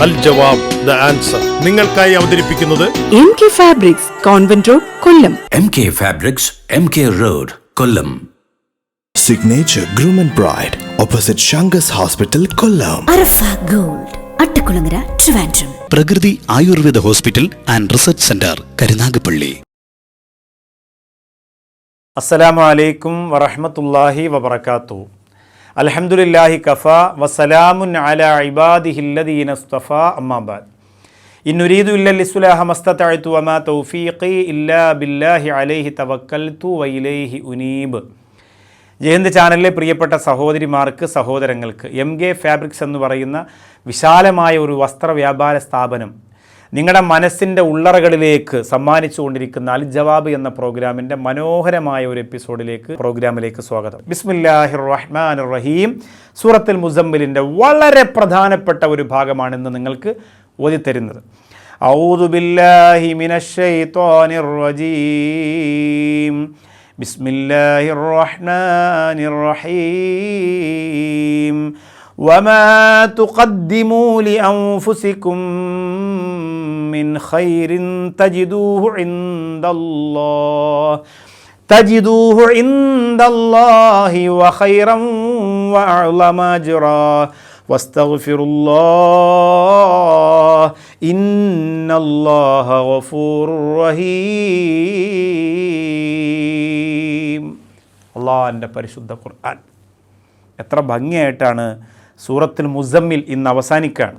Al Jawab the answer നിങ്ങൾക്കായി അവതരിപ്പിക്കുന്നത് MK Fabrics, Convent Road, Kollam. MK Fabrics, MK Road, Kollam. Signature Groom and Bride, opposite Shangas Hospital, Kollam. Arafa gold, Attakulangara, Trivandrum. Prakriti Ayurveda hospital and research centre, Karunagappally. അസ്സലാമു അലൈക്കും വറഹ്മത്തുള്ളാഹി വബറകാതുഹു. അൽഹംദുലില്ലാഹി കഫാ വസലാമുൻ അലാ ഇബാദിഹില്ലദീന ഇസ്തഫാ അമ്മാ ബഅദ്. ഇന്നുരീദു ഇല്ലൽ ഇസ്ലാഹ മസ്തതഅതു വമാ തൗഫീഖി ഇല്ലാ ബില്ലാഹി അലൈഹി തവക്കൽതു വഇലൈഹി ഉനീബ്. ജയന്ത് ചാനലിലെ പ്രിയപ്പെട്ട സഹോദരിമാർക്ക്, സഹോദരങ്ങൾക്ക് MK ഫാബ്രിക്സ് എന്ന് പറയുന്ന വിശാലമായ ഒരു വസ്ത്ര വ്യാപാര സ്ഥാപനം നിങ്ങളുടെ മനസ്സിൻ്റെ ഉള്ളറകളിലേക്ക് സമ്മാനിച്ചുകൊണ്ടിരിക്കുന്ന അൽ ജവാബ് എന്ന പ്രോഗ്രാമിൻ്റെ മനോഹരമായ ഒരു പ്രോഗ്രാമിലേക്ക് സ്വാഗതം. ബിസ്മില്ലാഹിർ റഹ്മാനിർ റഹീം. സൂറത്തുൽ മുസമ്മിലിൻ്റെ വളരെ പ്രധാനപ്പെട്ട ഒരു ഭാഗമാണ് ഇന്ന് നിങ്ങൾക്ക് ഓതിത്തരുന്നത്. ഔദു ബില്ലാഹി മിനശ് ശൈത്വാനിർ റജീം. ബിസ്മില്ലാഹിർ റഹ്മാനിർ റഹീം. وما تقدموا لأنفسكم من خير تجدوه عند الله وخيرا وأعظم أجرا واستغفروا الله إن الله غفور رحيم. അല്ലാഹുവിൻ്റെ പരിശുദ്ധ ഖുർആൻ എത്ര ഭംഗിയായിട്ടാണ് സൂറത്തുൽ മുസമ്മിൽ ഇന്ന് അവസാനിക്കുകയാണ്.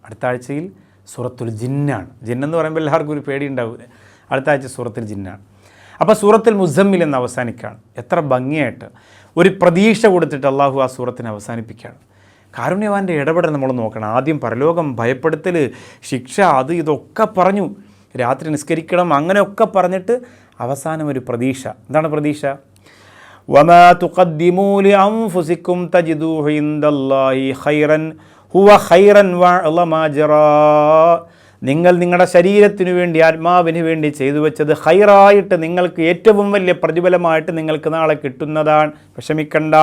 അടുത്ത ആഴ്ചയിൽ സൂറത്തുൽ ജിന്നാണ്. ജിന്നെന്ന് പറയുമ്പോൾ എല്ലാവർക്കും ഒരു പേടി ഉണ്ടാവില്ല. അടുത്ത ആഴ്ച സൂറത്തുൽ ജിന്നാണ്. അപ്പോൾ സൂറത്തുൽ മുസമ്മിൽ ഇന്ന് അവസാനിക്കുകയാണ്. എത്ര ഭംഗിയായിട്ട് ഒരു പ്രതീക്ഷ കൊടുത്തിട്ട് അള്ളാഹു ആ സൂറത്തിനെ അവസാനിപ്പിക്കുകയാണ്. കാരുണ്യവാൻ്റെ ഇടപെടൽ നമ്മൾ നോക്കണം. ആദ്യം പരലോകം, ഭയപ്പെടുത്തൽ, ശിക്ഷ, അത് ഇതൊക്കെ പറഞ്ഞു, രാത്രി നിസ്കരിക്കണം, അങ്ങനെയൊക്കെ പറഞ്ഞിട്ട് അവസാനം ഒരു പ്രതീക്ഷ. എന്താണ് പ്രതീക്ഷ? വമാ തുഖദ്ദിമൂ ലിഅൻഫുസികും തജിദൂഹു ഇൻദല്ലാഹി ഖൈറൻ ഹുവ ഖൈറൻ വഅളമ അജ്റാ. നിങ്ങൾ നിങ്ങളുടെ ശരീരത്തിനു വേണ്ടി, ആത്മാവിന് വേണ്ടി ചെയ്തു വെച്ചത് ഖൈറായിട്ട് നിങ്ങൾക്ക് ഏറ്റവും വലിയ പ്രതിഫലമായിട്ട് നിങ്ങൾക്ക് നാളെ കിട്ടുന്നതാണ്. വിഷമിക്കണ്ട.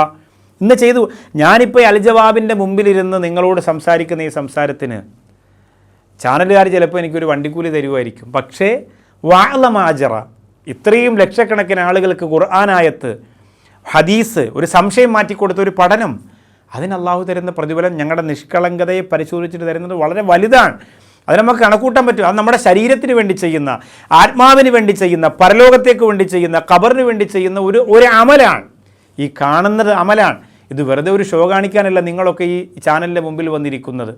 ഇന്ന് ചെയ്തു. ഞാനിപ്പോൾ അൽ ജവാബിൻ്റെ മുമ്പിലിരുന്ന് നിങ്ങളോട് സംസാരിക്കുന്ന ഈ സംസാരത്തിന് ചാനലുകാർ ചിലപ്പോൾ എനിക്കൊരു വണ്ടിക്കൂലി തരുമായിരിക്കും. പക്ഷേ വഅളമ അജ്റാ, ഇത്രയും ലക്ഷക്കണക്കിന് ആളുകൾക്ക് ഖുർആനായത്ത്, ഹദീസ്, ഒരു സംശയം മാറ്റിക്കൊടുത്ത ഒരു പഠനം, അതിന് അള്ളാഹു തരുന്ന പ്രതിഫലം ഞങ്ങളുടെ നിഷ്കളങ്കതയെ പരിശോധിച്ചിട്ട് തരുന്നത് വളരെ വലുതാണ്. അത് നമുക്ക് കണക്കൂട്ടാൻ പറ്റും. അത് നമ്മുടെ ശരീരത്തിന് വേണ്ടി ചെയ്യുന്ന, ആത്മാവിന് വേണ്ടി ചെയ്യുന്ന, പരലോകത്തേക്ക് വേണ്ടി ചെയ്യുന്ന, ഖബറിന് വേണ്ടി ചെയ്യുന്ന ഒരു അമലാണ്. ഈ കാണുന്നത് അമലാണ്. ഇത് വെറുതെ ഒരു ഷോ കാണിക്കാനല്ല നിങ്ങളൊക്കെ ഈ ചാനലിൻ്റെ മുമ്പിൽ വന്നിരിക്കുന്നത്.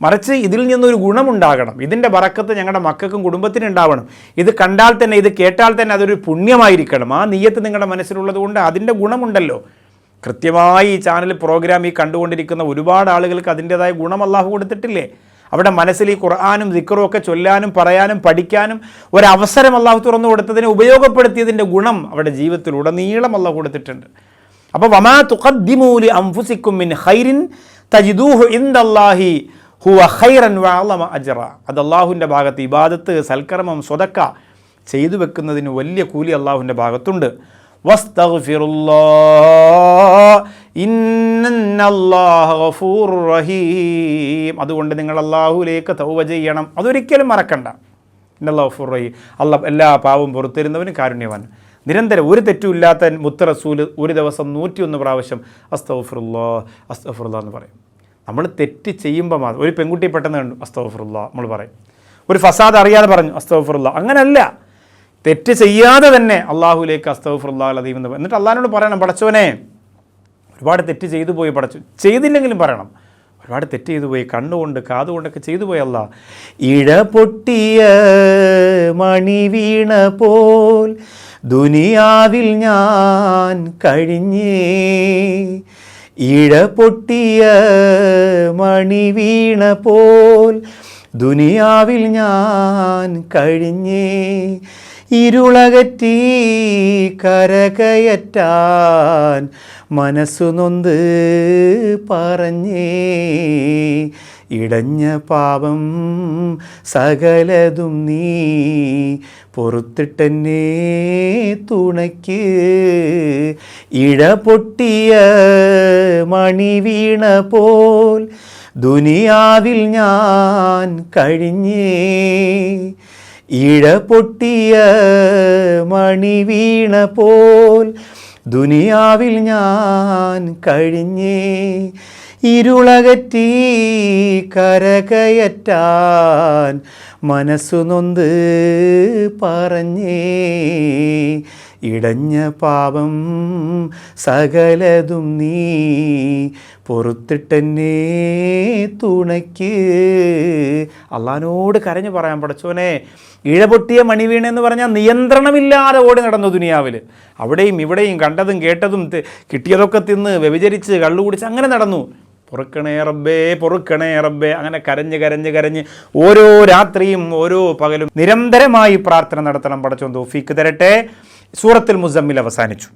മറിച്ച് ഇതിൽ നിന്നൊരു ഗുണമുണ്ടാകണം. ഇതിൻ്റെ ബറക്കത്ത് ഞങ്ങളുടെ മക്കൾക്കും കുടുംബത്തിനും ഉണ്ടാവണം. ഇത് കണ്ടാൽ തന്നെ, ഇത് കേട്ടാൽ തന്നെ അതൊരു പുണ്യമായിരിക്കണം. ആ നിയ്യത്ത് നിങ്ങളുടെ മനസ്സിലുള്ളത് കൊണ്ട് അതിൻ്റെ ഗുണമുണ്ടല്ലോ. കൃത്യമായി ഈ ചാനൽ പ്രോഗ്രാം ഈ കണ്ടുകൊണ്ടിരിക്കുന്ന ഒരുപാട് ആളുകൾക്ക് അതിൻ്റേതായ ഗുണം അല്ലാഹു കൊടുത്തിട്ടില്ലേ? അവിടെ മനസ്സിൽ ഈ ഖുർആനും ദിക്റും ഒക്കെ ചൊല്ലാനും പറയാനും പഠിക്കാനും ഒരവസരം അല്ലാഹു തുറന്നു കൊടുത്തതിനെ ഉപയോഗപ്പെടുത്തിയതിൻ്റെ ഗുണം അവിടെ ജീവിതത്തിലുടനീളം അല്ലാഹു കൊടുത്തിട്ടുണ്ട്. അപ്പോൾ വമാ തുഖദ്ദിമൂ ലിഅൻഫുസികും മിൻ ഖൈറിൻ തജിദൂഹു ഇൻദല്ലാഹി ഹുവ ഖൈറൻ വഅളമ അജ്റ. അത് അള്ളാഹുവിൻ്റെ ഭാഗത്ത് ഇബാദത്ത്, സൽക്കർമ്മം, സ്വതക്ക ചെയ്തു വെക്കുന്നതിന് വലിയ കൂലി അള്ളാഹുവിൻ്റെ ഭാഗത്തുണ്ട്. വസ്തഗ്ഫിറുല്ലാഹ് ഇന്നല്ലാഹ ഗഫൂറുർ റഹീം. അതുകൊണ്ട് നിങ്ങൾ അള്ളാഹുവിലേക്ക് തൗബ ചെയ്യണം. അതൊരിക്കലും മറക്കണ്ട. ഇന്നല്ലാഹു ഗഫൂറുർ റഹീം. അള്ളാഹ് എല്ലാ പാവവും പുറത്തിരുന്നവനും കാരുണ്യവാൻ. നിരന്തരം ഒരു തെറ്റുമില്ലാത്ത മുത്ത് റസൂൽ ഒരു ദിവസം 101 പ്രാവശ്യം അസ്തഗ്ഫിറുല്ലാഹ് അസ്തഗ്ഫിറുല്ലാഹ് എന്ന് പറയും. നമ്മൾ തെറ്റ് ചെയ്യുമ്പോൾ മാത്രം, ഒരു പെൺകുട്ടിയെ പെട്ടെന്ന് കണ്ടു അസ്തഗ്ഫിറുല്ലാഹ് നമ്മൾ പറയും. ഒരു ഫസാദ് അറിയാതെ പറഞ്ഞു അസ്തഗ്ഫിറുല്ലാഹ്. അങ്ങനെയല്ല, തെറ്റ് ചെയ്യാതെ തന്നെ അള്ളാഹുലേക്ക് അസ്തഗ്ഫിറുല്ലാഹ് അലീം എന്ന്. എന്നിട്ട് അള്ളാഹിനോട് പറയണം, പടച്ചവനെ ഒരുപാട് തെറ്റ് ചെയ്തു പോയി, ചെയ്തില്ലെങ്കിലും പറയണം, ഒരുപാട് തെറ്റ് ചെയ്തു പോയി, കണ്ണുകൊണ്ട് കാതുകൊണ്ടൊക്കെ ചെയ്തു പോയി അല്ലാ. ഇഴ പൊട്ടിയ മണി വീണ പോൽ ദുനിയാവിൽ ഞാൻ കഴിഞ്ഞേ. ഇഴ പൊട്ടിയ മണി വീണ പോൽ ദുനിയാവിൽ ഞാൻ കഴിഞ്ഞേ. ഇരുളകറ്റി കരകയറ്റാൻ മനസ്സു നൊന്ത് പറഞ്ഞേ. ഇടഞ്ഞ പാപം സകലതും നീ പൊറുത്തിട്ടെന്നെ തുണയ്ക്ക്. ഇട പൊട്ടിയ മണി വീണ പോൽ ദുനിയാവിൽ ഞാൻ കഴിഞ്ഞേ. ഇഴ പൊട്ടിയ മണി വീണ പോൽ ദുനിയാവിൽ ഞാൻ കഴിഞ്ഞേ. ഇരുളകറ്റി കരകയറ്റാൻ മനസ്സു നൊന്ത് പറഞ്ഞേ. ഇടഞ്ഞ പാപം സകലതും നീ പൊറുത്തിട്ടെന്നെ തുണയ്ക്ക്. അള്ളാഹിനോട് കരഞ്ഞു പറയാൻ, പടച്ചോനെ ഇഴപൊട്ടിയ മണിവീണെന്ന് പറഞ്ഞാൽ നിയന്ത്രണമില്ലാതെ ഓടി നടന്നു ദുനിയാവിൽ. അവിടെയും ഇവിടെയും കണ്ടതും കേട്ടതും കിട്ടിയതൊക്കെ തിന്ന് വ്യഭിചരിച്ച് കള്ളുകുടിച്ച് അങ്ങനെ നടന്നു. പൊറുക്കണേ റബ്ബേ, പൊറുക്കണേ റബ്ബേ, അങ്ങനെ കരഞ്ഞ് കരഞ്ഞ് കരഞ്ഞ് ഓരോ രാത്രിയും ഓരോ പകലും നിരന്തരമായി പ്രാർത്ഥന നടത്തണം. പടച്ചോൻ തൗഫീക്ക് തരട്ടെ. സൂറത്തുൽ മുസമ്മിൽ അവസാനിച്ചു.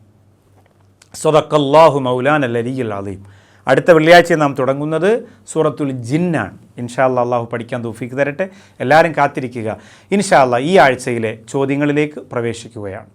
സദഖല്ലാഹു മൗലാനൽ അലിയ്യുൽ അദീം. അടുത്ത വെള്ളിയാഴ്ച നാം തുടങ്ങുന്നത് സൂറത്തുൽ ജിന്നാണ്. ഇൻഷാ അല്ലാഹ് അള്ളാഹു പഠിക്കാൻ തൗഫീക്ക് തരട്ടെ. എല്ലാവരും കാത്തിരിക്കുക. ഇൻഷാ അല്ലാഹ് ഈ ആഴ്ചയിലെ ചോദ്യങ്ങളിലേക്ക് പ്രവേശിക്കുകയാണ്.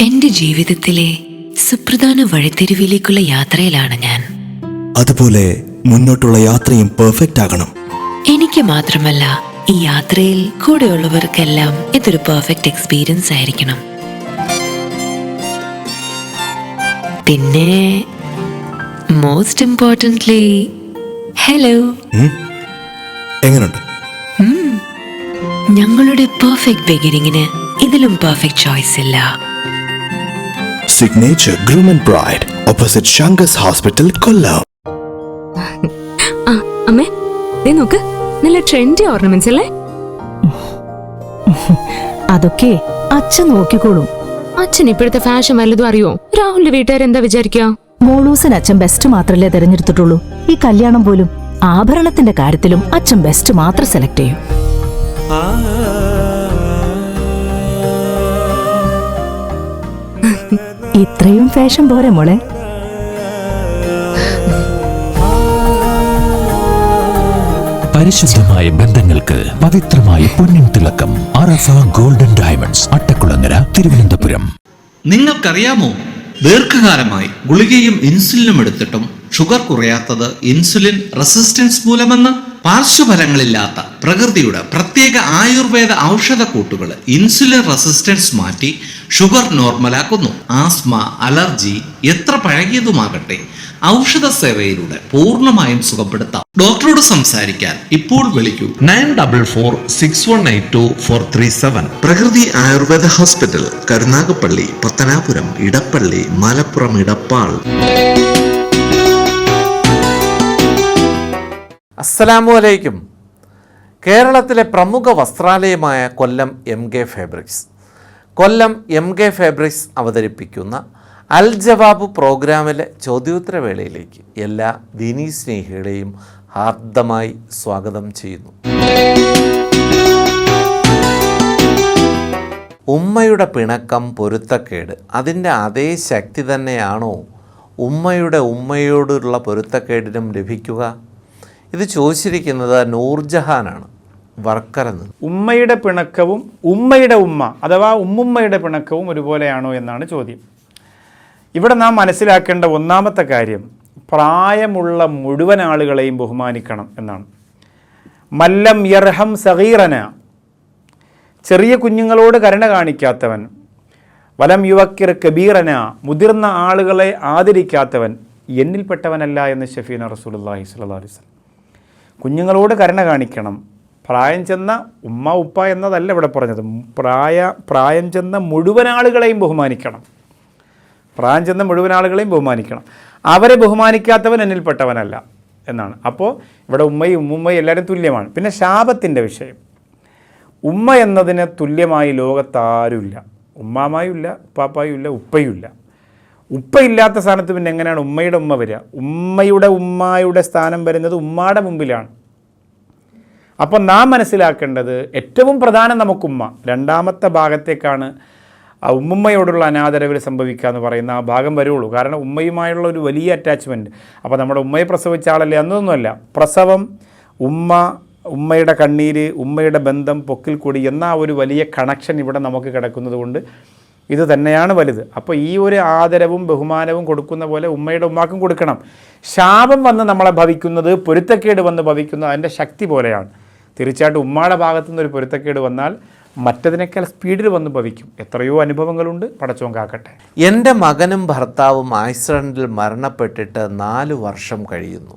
എന്റെ ജീവിതത്തിലെ സുപ്രധാന വഴിത്തിരിവിലേക്കുള്ള യാത്രയിലാണ് ഞാൻ. അതുപോലെ മുന്നോട്ടുള്ള യാത്രയും പെർഫെക്റ്റ് ആകണം. എനിക്ക് മാത്രമല്ല, ഈ യാത്രയിൽ കൂടെയുള്ളവർക്കെല്ലാം ഇതൊരു പെർഫെക്റ്റ് എക്സ്പീരിയൻസ് ആയിരിക്കണം. പിന്നെ മോസ്റ്റ് ഇമ്പോർട്ടൻ്റ്ലി ഹലോ. എങ്ങനെയുണ്ട്? ഞങ്ങളുടെ പെർഫെക്റ്റ് ബിഗിനിങ്ങിന് ഇതിലും പെർഫെക്റ്റ് ചോയ്സ് ഇല്ല. Signature groom and bride, opposite Shankas hospital, Kollam. അമ്മേ, നോക്ക്, നല്ല ട്രെൻഡി ഓർണമെന്റ്സ് അല്ലേ? അതൊക്കെ അച്ഛൻ നോക്കിക്കോളും. അച്ഛൻ ഇപ്പോഴത്തെ ഫാഷൻ വല്ലതും അറിയോ? രാഹുലിന്റെ വീട്ടുകാർ എന്താ വിചാരിക്കുക? മോളൂസിന് അച്ഛൻ ബെസ്റ്റ് മാത്രല്ലേ തെരഞ്ഞെടുത്തിട്ടുള്ളൂ. ഈ കല്യാണം പോലും ആഭരണത്തിന്റെ കാര്യത്തിലും അച്ഛൻ ബെസ്റ്റ് മാത്രം സെലക്ട് ചെയ്യും. ഇത്രയും ഫാഷൻ പോരെ മോളെ? പരിശുദ്ധമായ ബന്ധങ്ങൾക്ക് പവിത്രമായ പൊന്നിൻ തിളക്കം. അറഫ ഗോൾഡൻ ഡയമണ്ട്സ്, അട്ടക്കുളങ്ങര, തിരുവനന്തപുരം. നിങ്ങൾക്കറിയാമോ, ദീർഘകാലമായി ഗുളികയും ഇൻസുലിനും എടുത്തിട്ടും ഷുഗർ കുറയാത്തത് ഇൻസുലിൻ റെസിസ്റ്റൻസ് മൂലമെന്ന്? പാർശ്വഫലങ്ങളില്ലാത്ത പ്രകൃതിയുടെ പ്രത്യേക ആയുർവേദ ഔഷധക്കൂട്ടുകൾ ഇൻസുലിൻ റെസിസ്റ്റൻസ് മാറ്റി ഷുഗർ നോർമലാക്കുന്നു. ആസ്മ, അലർജി എത്ര പഴകിയതുമാകട്ടെ ഔഷധ സേവയിലൂടെ പൂർണ്ണമായും സുഖപ്പെടുത്താം. ഡോക്ടറോട് സംസാരിക്കാൻ ഇപ്പോൾ വിളിക്കൂ 9446182437. പ്രകൃതി ആയുർവേദ ഹോസ്പിറ്റൽ, കരുനാഗപ്പള്ളി, പത്തനാപുരം, ഇടപ്പള്ളി, മലപ്പുറം ഇടപ്പാൾ. അസ്സലാമു അലൈക്കും. കേരളത്തിലെ പ്രമുഖ വസ്ത്രാലയമായ കൊല്ലം MK ഫാബ്രിക്സ്. കൊല്ലം MK ഫാബ്രിക്സ് അവതരിപ്പിക്കുന്ന അൽ ജവാബ് പ്രോഗ്രാമിലെ ചോദ്യോത്തരവേളയിലേക്ക് എല്ലാ ദീനീ സ്നേഹികളെയും ഹാർദമായി സ്വാഗതം ചെയ്യുന്നു. ഉമ്മയുടെ പിണക്കം, പൊരുത്തക്കേട്, അതിൻ്റെ അതേ ശക്തി തന്നെയാണോ ഉമ്മയോടുള്ള പൊരുത്തക്കേടിനും ലഭിക്കുക? ഇത് ചോദിച്ചിരിക്കുന്നത് നൂർജഹാനാണ്, വർക്കറെന്ന്. ഉമ്മയുടെ പിണക്കവും ഉമ്മയുടെ ഉമ്മ അഥവാ ഉമ്മുമ്മയുടെ പിണക്കവും ഒരുപോലെയാണോ എന്നാണ് ചോദ്യം. ഇവിടെ നാം മനസ്സിലാക്കേണ്ട ഒന്നാമത്തെ കാര്യം, പ്രായമുള്ള മുഴുവൻ ആളുകളെയും ബഹുമാനിക്കണം എന്നാണ്. മല്ലം യർഹം സഗീറന, ചെറിയ കുഞ്ഞുങ്ങളോട് കരുണ കാണിക്കാത്തവൻ, വലം യുവക്കിർ കബീറന, മുതിർന്ന ആളുകളെ ആദരിക്കാത്തവൻ, എന്നിൽപ്പെട്ടവനല്ല എന്ന് ഷഫീന റസൂലുള്ളാഹി സ്വല്ലല്ലാഹു അലൈഹി വസല്ലം. കുഞ്ഞുങ്ങളോട് കരുണ കാണിക്കണം. പ്രായം ചെന്ന ഉമ്മ ഉപ്പ എന്നതല്ല ഇവിടെ പറഞ്ഞത്, പ്രായം ചെന്ന മുഴുവൻ ആളുകളെയും ബഹുമാനിക്കണം. പ്രായം ചെന്ന മുഴുവൻ ആളുകളെയും ബഹുമാനിക്കണം. അവരെ ബഹുമാനിക്കാത്തവൻ എന്നിൽപ്പെട്ടവനല്ല എന്നാണ്. അപ്പോൾ ഇവിടെ ഉമ്മയും ഉമ്മുമ്മയും എല്ലാവരും തുല്യമാണ്. പിന്നെ ശാപത്തിൻ്റെ വിഷയം, ഉമ്മ എന്നതിന് തുല്യമായി ലോകത്താരുമില്ല. ഉമ്മാമായുമില്ല, ഉപ്പാപ്പായുമില്ല, ഉപ്പയുമില്ല. ഉപ്പയില്ലാത്ത സ്ഥാനത്ത് പിന്നെ എങ്ങനെയാണ് ഉമ്മയുടെ ഉമ്മ വരിക? ഉമ്മയുടെ സ്ഥാനം വരുന്നത് ഉമ്മാടെ മുമ്പിലാണ്. അപ്പം നാം മനസ്സിലാക്കേണ്ടത് ഏറ്റവും പ്രധാനം നമുക്കുമ്മ, രണ്ടാമത്തെ ഭാഗത്തേക്കാണ് ആ ഉമ്മുമ്മയോടുള്ള അനാദരവിൽ സംഭവിക്കുക എന്ന് പറയുന്ന ആ ഭാഗം വരുള്ളൂ. കാരണം ഉമ്മയുമായുള്ള ഒരു വലിയ അറ്റാച്ച്മെൻറ്റ്. അപ്പോൾ നമ്മുടെ ഉമ്മയെ പ്രസവിച്ച ആളല്ലേ എന്നൊന്നുമല്ല, പ്രസവം, ഉമ്മയുടെ കണ്ണീര്, ഉമ്മയുടെ ബന്ധം, പൊക്കിൽ കൂടി എന്ന ഒരു വലിയ കണക്ഷൻ ഇവിടെ നമുക്ക് കിടക്കുന്നത് കൊണ്ട് ഇത് തന്നെയാണ് വലുത്. അപ്പോൾ ഈ ഒരു ആദരവും ബഹുമാനവും കൊടുക്കുന്ന പോലെ ഉമ്മയുടെ ഉമ്മാക്കും കൊടുക്കണം. ശാപം വന്ന് നമ്മളെ ഭവിക്കുന്നത്, പൊരുത്തക്കേട് വന്ന് ഭവിക്കുന്നത് അതിൻ്റെ ശക്തി പോലെയാണ്. തീർച്ചയായിട്ടും ഉമ്മയുടെ ഭാഗത്തു നിന്നൊരു പൊരുത്തക്കേട് വന്നാൽ മറ്റതിനേക്കാൾ സ്പീഡിൽ വന്ന് ഭവിക്കും. എത്രയോ അനുഭവങ്ങളുണ്ട്, പടച്ചോൻ കാക്കട്ടെ. എൻ്റെ മകനും ഭർത്താവും ആക്സിഡൻറ്റിൽ മരണപ്പെട്ടിട്ട് 4 വർഷം കഴിയുന്നു.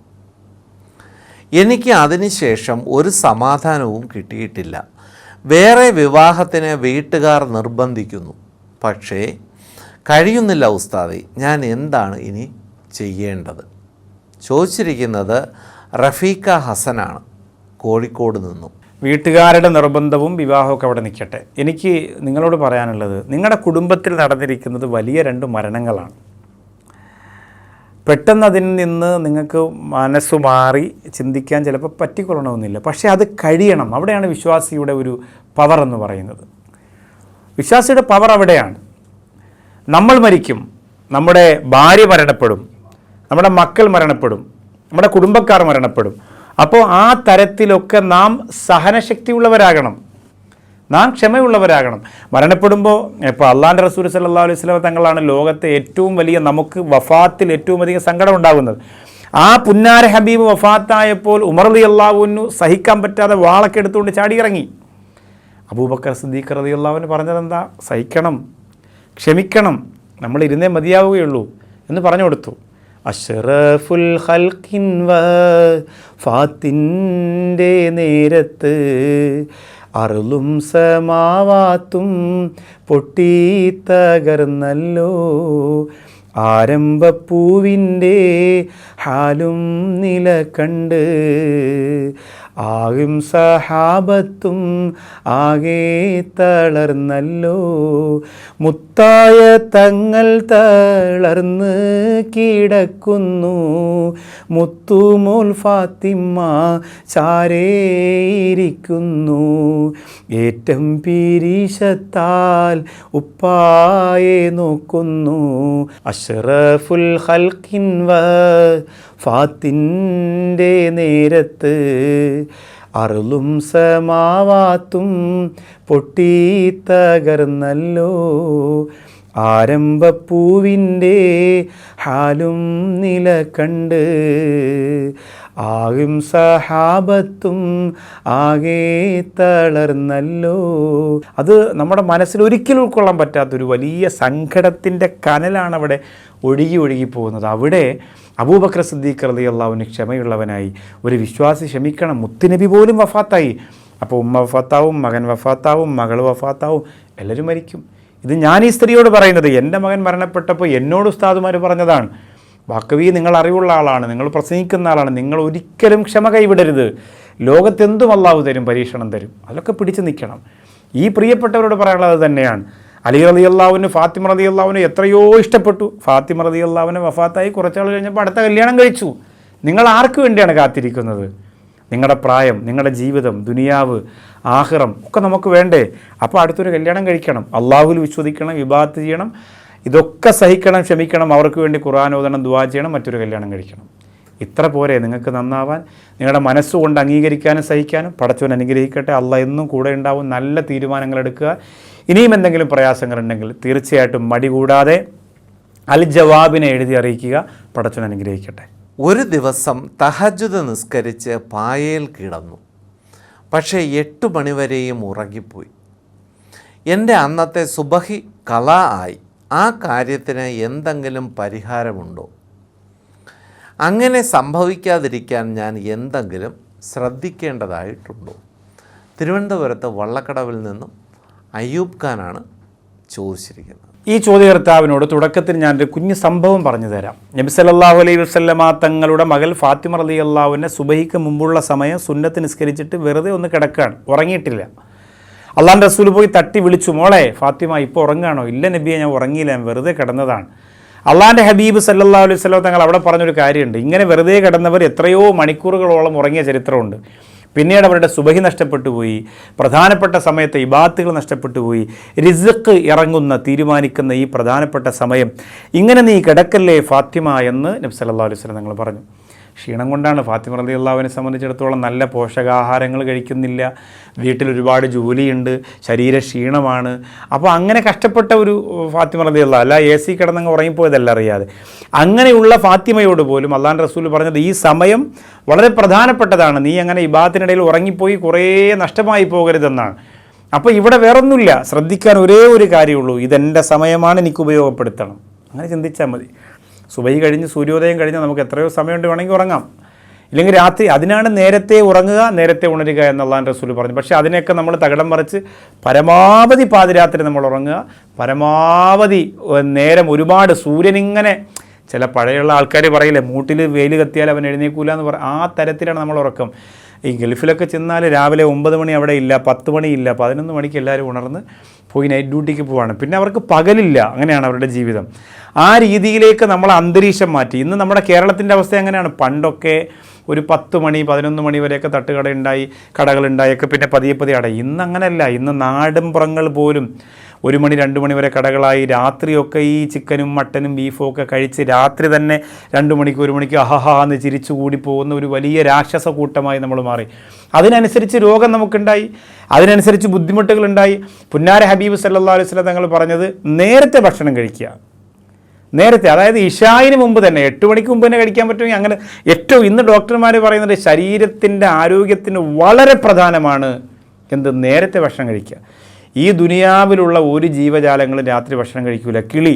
എനിക്ക് അതിനുശേഷം ഒരു സമാധാനവും കിട്ടിയിട്ടില്ല. വേറെ വിവാഹത്തിന് വീട്ടുകാർ നിർബന്ധിക്കുന്നു, പക്ഷേ കഴിയുന്നില്ല ഉസ്താദേ, ഞാൻ എന്താണ് ഇനി ചെയ്യേണ്ടത്? ചോദിച്ചിരിക്കുന്നത് റഫീഖ ഹസനാണ്, കോഴിക്കോട് നിന്നും. വീട്ടുകാരുടെ നിർബന്ധവും വിവാഹമൊക്കെ അവിടെ നിൽക്കട്ടെ. എനിക്ക് നിങ്ങളോട് പറയാനുള്ളത്, നിങ്ങളുടെ കുടുംബത്തിൽ നടന്നിരിക്കുന്നത് വലിയ 2 മരണങ്ങളാണ്. പെട്ടെന്ന് അതിൽ നിന്ന് നിങ്ങൾക്ക് മനസ്സു മാറി ചിന്തിക്കാൻ ചിലപ്പോൾ പറ്റിക്കൊള്ളണമെന്നില്ല. പക്ഷേ അത് കഴിയണം. അവിടെയാണ് വിശ്വാസിയുടെ ഒരു പവർ എന്ന് പറയുന്നത്. വിശ്വാസിയുടെ പവർ അവിടെയാണ്. നമ്മൾ മരിക്കും, നമ്മുടെ ഭാര്യ മരണപ്പെടും, നമ്മുടെ മക്കൾ മരണപ്പെടും, നമ്മുടെ കുടുംബക്കാർ മരണപ്പെടും. അപ്പോൾ ആ തരത്തിലൊക്കെ നാം സഹനശക്തിയുള്ളവരാകണം, നാം ക്ഷമയുള്ളവരാകണം. മരണപ്പെടുമ്പോൾ ഇപ്പോൾ അള്ളാഹുവിൻ്റെ റസൂൽ സല്ലല്ലാഹു അലൈഹി വസല്ലം തങ്ങളാണ് ലോകത്തെ ഏറ്റവും വലിയ, നമുക്ക് വഫാത്തിൽ ഏറ്റവും അധികം സങ്കടം ഉണ്ടാകുന്നത്. ആ പുന്നാര ഹബീബ് വഫാത്തായപ്പോൾ ഉമർ റളിയല്ലാഹു അൻഹു സഹിക്കാൻ പറ്റാതെ വാളൊക്കെ എടുത്തുകൊണ്ട് ചാടിയിറങ്ങി. അബൂബക്കർ സിദ്ദീഖ് റളിയല്ലാഹു അൻഹു പറഞ്ഞതെന്താ? സഹിക്കണം, ക്ഷമിക്കണം, നമ്മൾ ഇരുന്നേ മതിയാവുകയുള്ളൂ എന്ന് പറഞ്ഞു കൊടുത്തു. അഷ്റഫുൽ ഖൽഖിൻ വഫാത്തിൻ്റെ നേരത്ത് അർളും സമാവാത്തും പൊട്ടിത്തകർന്നല്ലോ, ആരംഭപ്പൂവിൻ്റെ ഹാലും നില കണ്ട് ആകും സഹാബത്തും ആകെ തളർന്നല്ലോ, മുത്തായ തങ്ങൾ തളർന്ന് കിടക്കുന്നു, മുത്തുമോൾ ഫാത്തിമ ചാരേയിരിക്കുന്നു, ഏറ്റം പിരീശത്താൽ ഉപ്പായെ നോക്കുന്നു, അഷ്റഫുൽ ഖൽഖിൻ വഫാത്തിൻ്റെ നേരത്ത് അർളും സമാവാത്തും പൊട്ടിത്തകർന്നല്ലോ, ആരംഭപ്പൂവിൻ്റെ ഹാലും നില കണ്ട് ആകും സഹാബത്തും ആകെ തളർന്നല്ലോ. അത് നമ്മുടെ മനസ്സിൽ ഒരിക്കലും ഉൾക്കൊള്ളാൻ പറ്റാത്തൊരു വലിയ സങ്കടത്തിൻ്റെ കനലാണ് അവിടെ ഒഴുകി പോകുന്നത്. അവിടെ അബൂബക്കർ സിദ്ദീഖ് റളിയല്ലാഹു അൻഹു ക്ഷമയുള്ളവനായി. ഒരു വിശ്വാസി ക്ഷമിക്കണം. മുത്തുനബി പോലും വഫാത്തായി. അപ്പോൾ ഉമ്മ വഫാത്താവും, മകൻ വഫാത്താവും, മകൾ വഫാത്താവും, എല്ലാവരും മരിക്കും. ഇത് ഞാൻ ഈ സ്ത്രീയോട് പറയുന്നത്, എൻ്റെ മകൻ മരണപ്പെട്ടപ്പോൾ എന്നോട് ഉസ്താദുമാർ പറഞ്ഞതാണ്, വാക്കവി നിങ്ങൾ അറിവുള്ള ആളാണ്, നിങ്ങൾ പ്രസംഗിക്കുന്ന ആളാണ്, നിങ്ങൾ ഒരിക്കലും ക്ഷമ കൈവിടരുത്. ലോകത്തെന്തും അല്ലാഹു തരും, പരീക്ഷണം തരും, അതൊക്കെ പിടിച്ചു നിൽക്കണം. ഈ പ്രിയപ്പെട്ടവരോട് പറയാനുള്ളത് തന്നെയാണ്. അലി റളിയല്ലാഹു അൻഹു ഫാത്തിമ റളിയല്ലാഹു അൻഹു എത്രയോ ഇഷ്ടപ്പെട്ടു. ഫാത്തിമ റളിയല്ലാഹു അൻഹു വഫാത്തായി കുറച്ചാൾ കഴിഞ്ഞപ്പോൾ അടുത്ത കല്യാണം കഴിച്ചു. നിങ്ങൾ ആർക്ക് വേണ്ടിയാണ് കാത്തിരിക്കുന്നത്? നിങ്ങളുടെ പ്രായം, നിങ്ങളുടെ ജീവിതം, ദുനിയാവ്, ആഖിറം ഒക്കെ നമുക്ക് വേണ്ടേ? അപ്പോൾ അടുത്തൊരു കല്യാണം കഴിക്കണം, അള്ളാഹുവിൽ വിശ്വസിക്കണം, ഇബാദത്ത് ചെയ്യണം, ഇതൊക്കെ സഹിക്കണം, ക്ഷമിക്കണം, അവർക്ക് വേണ്ടി ഖുർആൻ ഓതണം, ദുആ ചെയ്യണം, മറ്റൊരു കല്യാണം കഴിക്കണം. ഇത്ര പോരെ നിങ്ങൾക്ക് നന്നാവാൻ? നിങ്ങളുടെ മനസ്സുകൊണ്ട് അംഗീകരിക്കാനും സഹിക്കാനും പടച്ചവൻ അനുഗ്രഹിക്കട്ടെ. അള്ളാഹ് എന്നും കൂടെ ഉണ്ടാവും. നല്ല തീരുമാനങ്ങൾ എടുക്കുക. ഇനിയും എന്തെങ്കിലും പ്രയാസങ്ങളുണ്ടെങ്കിൽ തീർച്ചയായിട്ടും മടി കൂടാതെ അൽ ജവാബിനെ എഴുതി അറിയിക്കുക. പടച്ചവൻ അനുഗ്രഹിക്കട്ടെ. ഒരു ദിവസം തഹജ്ജുദ് നിസ്കരിച്ച് പായയിൽ കിടന്നു. പക്ഷേ 8 മണിവരെയും ഉറങ്ങിപ്പോയി. എൻ്റെ അന്നത്തെ സുബഹി ഖളാ ആയി. ആ കാര്യത്തിന് എന്തെങ്കിലും പരിഹാരമുണ്ടോ? അങ്ങനെ സംഭവിക്കാതിരിക്കാൻ ഞാൻ എന്തെങ്കിലും ശ്രദ്ധിക്കേണ്ടതായിട്ടുണ്ടോ? തിരുവനന്തപുരത്ത് വള്ളക്കടവിൽ നിന്നും അയ്യൂബ് ഖാനാണ് ചോദിച്ചിരിക്കുന്നത്. ഈ ചോദ്യകർത്താവിനോട് തുടക്കത്തിൽ ഞാനൊരു കുഞ്ഞു സംഭവം പറഞ്ഞു തരാം. നബി സല്ലല്ലാഹു അലൈഹി വസല്ലമ തങ്ങളുടെ മകൾ ഫാത്തിമ റളിയല്ലാഹുവിനെ സുബഹിക്ക് മുമ്പുള്ള സമയം സുന്നത്ത് നിസ്കരിച്ചിട്ട് വെറുതെ ഒന്ന് കിടക്കുകയാണ്, ഉറങ്ങിയിട്ടില്ല. അള്ളാഹുവിൻ്റെ റസൂൽ പോയി തട്ടി വിളിച്ചു, മോളെ ഫാത്തിമ ഇപ്പോൾ ഉറങ്ങുകയാണോ? ഇല്ല നബിയെ, ഞാൻ ഉറങ്ങിയില്ല, ഞാൻ വെറുതെ കിടന്നതാണ്. അള്ളാഹിൻ്റെ ഹബീബ് സല്ലല്ലാഹു അലൈഹി വസല്ലം തങ്ങൾ അവിടെ പറഞ്ഞൊരു കാര്യമുണ്ട്, ഇങ്ങനെ വെറുതെ കിടന്നവർ എത്രയോ മണിക്കൂറുകളോളം ഉറങ്ങിയ ചരിത്രമുണ്ട്. പിന്നീട് അവരുടെ സുബഹി നഷ്ടപ്പെട്ടു പോയി, പ്രധാനപ്പെട്ട സമയത്തെ ഇബാത്തുകൾ നഷ്ടപ്പെട്ടു പോയി. റിസ്ഖ് ഇറങ്ങുന്ന തീരുമാനിക്കുന്ന ഈ പ്രധാനപ്പെട്ട സമയം ഇങ്ങനെ നീ കിടക്കല്ലേ ഫാത്തിമ എന്ന് നബി സല്ലല്ലാഹു അലൈഹി വസല്ലം തങ്ങൾ പറഞ്ഞു. ക്ഷീണം കൊണ്ടാണ്. ഫാത്തിമ റളിയല്ലാഹുവിനെ സംബന്ധിച്ചിടത്തോളം നല്ല പോഷകാഹാരങ്ങൾ കഴിക്കുന്നില്ല, വീട്ടിൽ ഒരുപാട് ജോലിയുണ്ട്, ശരീര ക്ഷീണമാണ്. അപ്പോൾ അങ്ങനെ കഷ്ടപ്പെട്ട ഒരു ഫാത്തിമ റളിയല്ലാഹു, അല്ല AC കിടന്നങ്ങ് ഉറങ്ങിപ്പോയതല്ല അറിയാതെ. അങ്ങനെയുള്ള ഫാത്തിമയോട് പോലും അള്ളാഹുവിൻ്റെ റസൂൽ പറഞ്ഞത് ഈ സമയം വളരെ പ്രധാനപ്പെട്ടതാണ്, നീ അങ്ങനെ ഇബാദത്തിനിടയിൽ ഉറങ്ങിപ്പോയി കുറേ നഷ്ടമായി പോകരുതെന്നാണ്. അപ്പോൾ ഇവിടെ വേറൊന്നുമില്ല, ശ്രദ്ധിക്കാൻ ഒരേ ഒരു കാര്യമുള്ളൂ, ഇതെൻ്റെ സമയമാണ്, എനിക്ക് ഉപയോഗപ്പെടുത്തണം. അങ്ങനെ ചിന്തിച്ചാൽ മതി. സുബഹി കഴിഞ്ഞ് സൂര്യോദയം കഴിഞ്ഞാൽ നമുക്ക് എത്രയോ സമയമുണ്ട്, വേണമെങ്കിൽ ഉറങ്ങാം. ഇല്ലെങ്കിൽ രാത്രി, അതിനാണ് നേരത്തെ ഉറങ്ങുക നേരത്തെ ഉണരുക എന്ന് അള്ളാഹുവിൻ്റെ റസൂൽ പറഞ്ഞു. പക്ഷേ അതിനെയൊക്കെ നമ്മൾ തകിടം മറിച്ച് പരമാവധി പാതിരാത്രി നമ്മൾ ഉറങ്ങുക, പരമാവധി നേരം ഒരുപാട് സൂര്യനിങ്ങനെ, ചില പഴയുള്ള ആൾക്കാർ പറയില്ലേ മൂട്ടിൽ വെയിൽ കത്തിയാൽ അവൻ എഴുന്നേക്കൂല എന്ന് ആ തരത്തിലാണ് നമ്മൾ ഉറക്കം. ഈ ഗൾഫിലൊക്കെ ചെന്നാൽ രാവിലെ 9 മണി അവിടെ ഇല്ല, 10 മണിയില്ല, 11 മണിക്ക് എല്ലാവരും ഉണർന്ന് പോയി നൈറ്റ് ഡ്യൂട്ടിക്ക് പോവാണ്. പിന്നെ അവർക്ക് പകലില്ല, അങ്ങനെയാണ് അവരുടെ ജീവിതം. ആ രീതിയിലേക്ക് നമ്മൾ അന്തരീക്ഷം മാറ്റി. ഇന്ന് നമ്മുടെ കേരളത്തിൻ്റെ അവസ്ഥ എങ്ങനെയാണ്? പണ്ടൊക്കെ ഒരു 10 മണി 11 മണി വരെയൊക്കെ തട്ടുകടയുണ്ടായി, കടകളുണ്ടായൊക്കെ പിന്നെ പതിയെ പതിയെ അടയും. ഇന്ന് അങ്ങനെയല്ല. ഇന്ന് നാടും പുറങ്ങൾ പോലും 1 മണി 2 മണി വരെ കടകളായി. രാത്രിയൊക്കെ ഈ ചിക്കനും മട്ടനും ബീഫും ഒക്കെ കഴിച്ച് രാത്രി തന്നെ 2 മണിക്ക് 1 മണിക്ക് അഹഹാ എന്ന് ചിരിച്ചു കൂടി പോകുന്ന ഒരു വലിയ രാക്ഷസ കൂട്ടമായി നമ്മൾ മാറി. അതിനനുസരിച്ച് രോഗം നമുക്കുണ്ടായി, അതിനനുസരിച്ച് ബുദ്ധിമുട്ടുകളുണ്ടായി. പുന്നാര ഹബീബ് സല്ലല്ലാഹു അലൈഹി വസല്ലം തങ്ങൾ പറഞ്ഞത് നേരത്തെ ഭക്ഷണം കഴിക്കുക, നേരത്തെ, അതായത് ഇശായിന് മുമ്പ് തന്നെ 8 മണിക്ക് മുമ്പ് തന്നെ കഴിക്കാൻ പറ്റുമെങ്കിൽ അങ്ങനെ. ഏറ്റവും ഇന്ന് ഡോക്ടർമാർ പറയുന്നത് ശരീരത്തിൻ്റെ ആരോഗ്യത്തിന് വളരെ പ്രധാനമാണ് എന്ത്? നേരത്തെ ഭക്ഷണം കഴിക്കുക. ഈ ദുനിയാവിലുള്ള ഒരു ജീവജാലങ്ങളും രാത്രി ഭക്ഷണം കഴിക്കില്ല. കിളി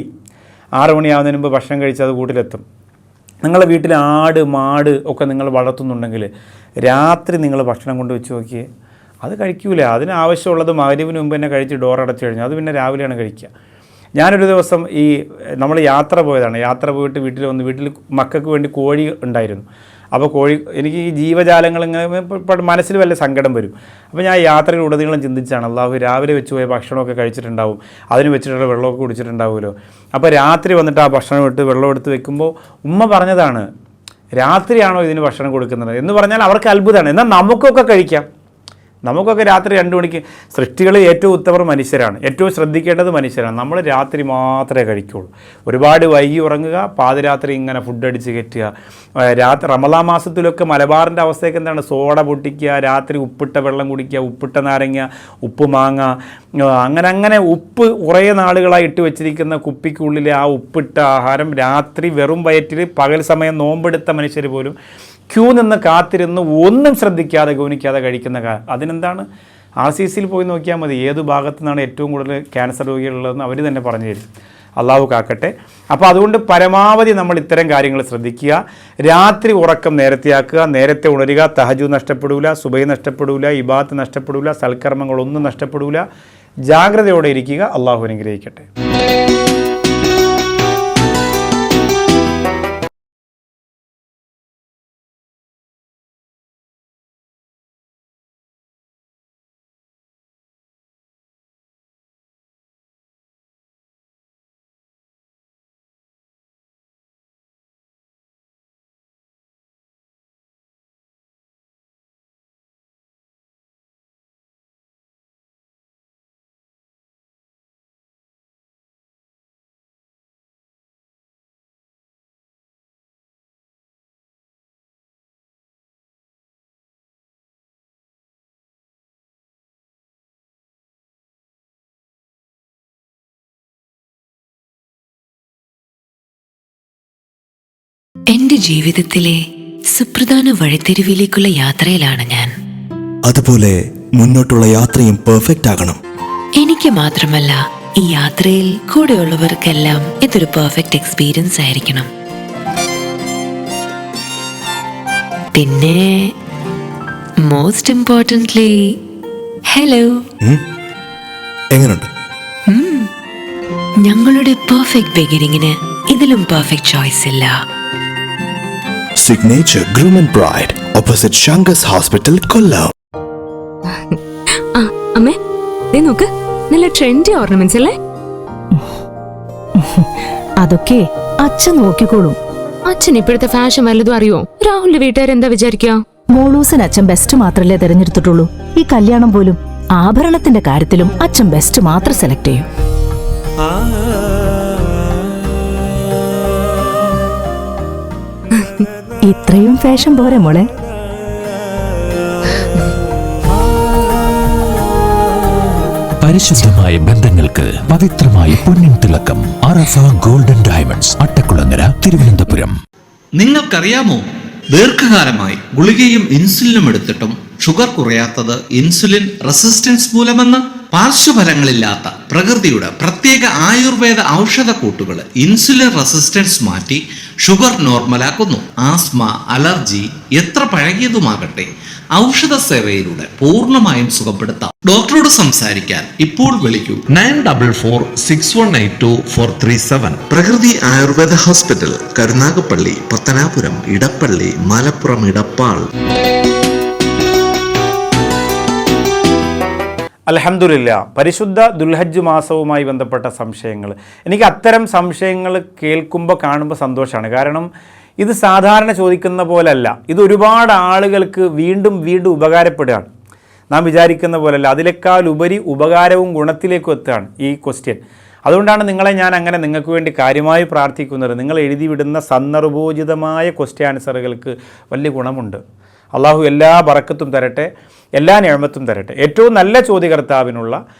6 മണിയാവുന്നതിന് മുമ്പ് ഭക്ഷണം കഴിച്ച് അത് കൂട്ടിലെത്തും. നിങ്ങളുടെ വീട്ടിൽ ആട് മാട് ഒക്കെ നിങ്ങൾ വളർത്തുന്നുണ്ടെങ്കിൽ രാത്രി നിങ്ങൾ ഭക്ഷണം കൊണ്ട് വെച്ച് നോക്കിയേ, അത് കഴിക്കൂല. അതിനാവശ്യമുള്ളത് മഗ്‌രിബിന് മുമ്പ് തന്നെ കഴിച്ച് ഡോറടച്ച് കഴിഞ്ഞാൽ അത് പിന്നെ രാവിലെയാണ് കഴിക്കുക. ഞാനൊരു ദിവസം നമ്മൾ യാത്ര പോയതാണ്. യാത്ര പോയിട്ട് വീട്ടിൽ വന്ന്, വീട്ടിൽ മക്കൾക്ക് വേണ്ടി കോഴി ഉണ്ടായിരുന്നു. അപ്പോൾ എനിക്ക് ഈ ജീവജാലങ്ങൾ ഇങ്ങനെ മനസ്സിൽ വല്ല സങ്കടം വരും. അപ്പോൾ ഞാൻ യാത്രയിൽ ഉടനീളം ചിന്തിച്ചാണ്, അള്ളാഹു രാവിലെ വെച്ച് പോയ ഭക്ഷണമൊക്കെ കഴിച്ചിട്ടുണ്ടാവും, അതിന് വെച്ചിട്ടുള്ള വെള്ളമൊക്കെ കുടിച്ചിട്ടുണ്ടാവുമല്ലോ. അപ്പോൾ രാത്രി വന്നിട്ട് ആ ഭക്ഷണം ഇട്ട് വെള്ളം എടുത്ത് വെക്കുമ്പോൾ ഉമ്മ പറഞ്ഞതാണ്, രാത്രിയാണോ ഇതിന് ഭക്ഷണം കൊടുക്കുന്നത് എന്ന് പറഞ്ഞാൽ അവർക്ക് അത്ഭുതമാണ്. എന്നാൽ നമുക്കൊക്കെ കഴിക്കാം. നമുക്കൊക്കെ രാത്രി 2 മണിക്ക്. സൃഷ്ടികളിൽ ഏറ്റവും ഉത്തമർ മനുഷ്യരാണ്, ഏറ്റവും ശ്രദ്ധിക്കേണ്ടത് മനുഷ്യരാണ്. നമ്മൾ രാത്രി മാത്രമേ കഴിക്കുകയുള്ളൂ. ഒരുപാട് വൈകി ഉറങ്ങുക, പാതിരാത്രി ഇങ്ങനെ ഫുഡ് അടിച്ച് കയറ്റുക. രാത്രി റമദാൻ മാസത്തിലൊക്കെ മലബാറിൻ്റെ അവസ്ഥയൊക്കെ എന്താണ്? സോഡ പൊട്ടിക്കുക, രാത്രി ഉപ്പിട്ട വെള്ളം കുടിക്കുക, ഉപ്പിട്ട നാരങ്ങ, ഉപ്പ് മാങ്ങ, അങ്ങനെ ഉപ്പ് കുറേ നാളുകളായി ഇട്ട് വെച്ചിരിക്കുന്ന കുപ്പിക്കുള്ളിലെ ആ ഉപ്പിട്ട ആഹാരം രാത്രി വെറും വയറ്റിൽ പകൽ സമയം നോമ്പെടുത്ത മനുഷ്യർ പോലും ക്യൂ നിന്ന് കാത്തിരുന്ന് ഒന്നും ശ്രദ്ധിക്കാതെ ഗൗനിക്കാതെ കഴിക്കുന്ന അതിനെന്താണ്? RCCയിൽ പോയി നോക്കിയാൽ മതി, ഏത് ഭാഗത്തു നിന്നാണ് ഏറ്റവും കൂടുതൽ ക്യാൻസർ രോഗികളുള്ളതെന്ന് അവർ തന്നെ പറഞ്ഞു തരും. അള്ളാഹു കാക്കട്ടെ. അപ്പോൾ അതുകൊണ്ട് പരമാവധി നമ്മൾ ഇത്തരം കാര്യങ്ങൾ ശ്രദ്ധിക്കുക. രാത്രി ഉറക്കം നേരത്തെയാക്കുക, നേരത്തെ ഉണരുക, തഹജ്ജുദ് നഷ്ടപ്പെടില്ല, സുബഹി നഷ്ടപ്പെടില്ല, ഇബാദത്ത് നഷ്ടപ്പെടില്ല, സൽക്കർമ്മങ്ങളൊന്നും നഷ്ടപ്പെടില്ല. ജാഗ്രതയോടെ ഇരിക്കുക. അള്ളാഹു അനുഗ്രഹിക്കട്ടെ. എന്റെ ജീവിതത്തിലെ സുപ്രധാന വഴിത്തിരിവിലേക്കുള്ള യാത്രയിലാണ് ഞാൻ. അതുപോലെ മുന്നോട്ടുള്ള യാത്രയും പെർഫെക്റ്റ് ആകണം. എനിക്ക് മാത്രമല്ല, ഈ യാത്രയിൽ കൂടെയുള്ളവർക്കെല്ലാം ഇതൊരു പെർഫെക്റ്റ് എക്സ്പീരിയൻസ് ആയിരിക്കണം. പിന്നെ മോസ്റ്റ് ഇമ്പോർട്ടൻ്റ്ലി ഹലോ. എങ്ങനെയുണ്ട്? ഞങ്ങളുടെ പെർഫെക്റ്റ് ബിഗിനിങ്ങിന് ഇതിലും പെർഫെക്റ്റ് ചോയ്സ് ഇല്ല. Signature Groom and Bride, opposite Shangas Hospital, Kollam. അമ്മേ ദേ നോക്ക്, നല്ല ട്രെൻഡി ഓർണമെന്റ്സ് അല്ലേ? അതൊക്കെ അച്ഛൻ നോക്കിക്കോളും. അച്ഛൻ ഇപ്പോഴത്തെ ഫാഷൻ വല്ലതും അറിയോ? രാഹുലിന്റെ വീട്ടുകാരെന്താ വിചാരിക്കുക? മോളൂസിന് അച്ഛൻ ബെസ്റ്റ് മാത്രല്ലേ തെരഞ്ഞെടുത്തിട്ടുള്ളൂ. ഈ കല്യാണം പോലും ആഭരണത്തിന്റെ കാര്യത്തിലും അച്ഛൻ ബെസ്റ്റ് മാത്രം സെലക്ട് ചെയ്യും. ഇത്രയും ഫാഷൻ പോരെ മോളെ? പരിശുദ്ധമായ ബന്ധങ്ങൾക്ക് പവിത്രമായ പൊന്നിൻ തിളക്കം. അറഫ ഗോൾഡൻ ഡയമണ്ട്സ്, അട്ടക്കുളങ്ങര, തിരുവനന്തപുരം. നിങ്ങൾക്കറിയാമോ, ദീർഘകാലമായി ഗുളികയും ഇൻസുലിനും എടുത്തിട്ടും ഷുഗർ കുറയാത്തത് ഇൻസുലിൻ റെസിസ്റ്റൻസ് മൂലമെന്ന്? പാർശ്വഫലങ്ങളില്ലാത്ത പ്രകൃതിയുടെ പ്രത്യേക ആയുർവേദ ഔഷധക്കൂട്ടുകൾ ഇൻസുലിൻ റെസിസ്റ്റൻസ് മാറ്റി ഷുഗർ നോർമലാക്കുന്നു. ആസ്മ, അലർജി എത്ര പഴകിയതുമാകട്ടെ ഔഷധ സേവയിലൂടെ പൂർണ്ണമായും സുഖപ്പെടുത്താം. ഡോക്ടറോട് സംസാരിക്കാൻ ഇപ്പോൾ വിളിക്കൂ 9446182437. പ്രകൃതി ആയുർവേദ ഹോസ്പിറ്റൽ, കരുനാഗപ്പള്ളി, പത്തനാപുരം, ഇടപ്പള്ളി, മലപ്പുറം, ഇടപ്പാൾ. അൽഹംദുലില്ലാ, പരിശുദ്ധ ദുൽഹജ്ജ് മാസവുമായി ബന്ധപ്പെട്ട സംശയങ്ങൾ, എനിക്ക് അത്തരം സംശയങ്ങൾ കേൾക്കുമ്പോൾ കാണുമ്പോൾ സന്തോഷമാണ്. കാരണം ഇത് സാധാരണ ചോദിക്കുന്ന പോലല്ല, ഇത് ഒരുപാട് ആളുകൾക്ക് വീണ്ടും വീണ്ടും ഉപകാരപ്പെടുകയാണ്. നാം വിചാരിക്കുന്ന പോലല്ല, അതിനേക്കാൾ ഉപരി ഉപകാരവും ഗുണത്തിലേക്കും എത്തുകയാണ് ഈ ക്വസ്റ്റ്യൻ. അതുകൊണ്ടാണ് നിങ്ങളെ ഞാൻ അങ്ങനെ നിങ്ങൾക്ക് വേണ്ടി കാര്യമായി പ്രാർത്ഥിക്കുന്നത്. നിങ്ങൾ എഴുതി വിടുന്ന സന്ദർഭോചിതമായ ക്വസ്റ്റ്യൻ ആൻസറുകൾക്ക് വലിയ ഗുണമുണ്ട്. അള്ളാഹു എല്ലാ ബറക്കത്തും തരട്ടെ, എല്ലാ നിഅമത്തും തരട്ടെ. ഏറ്റവും നല്ല ചോദ്യകർത്താവിനുള്ള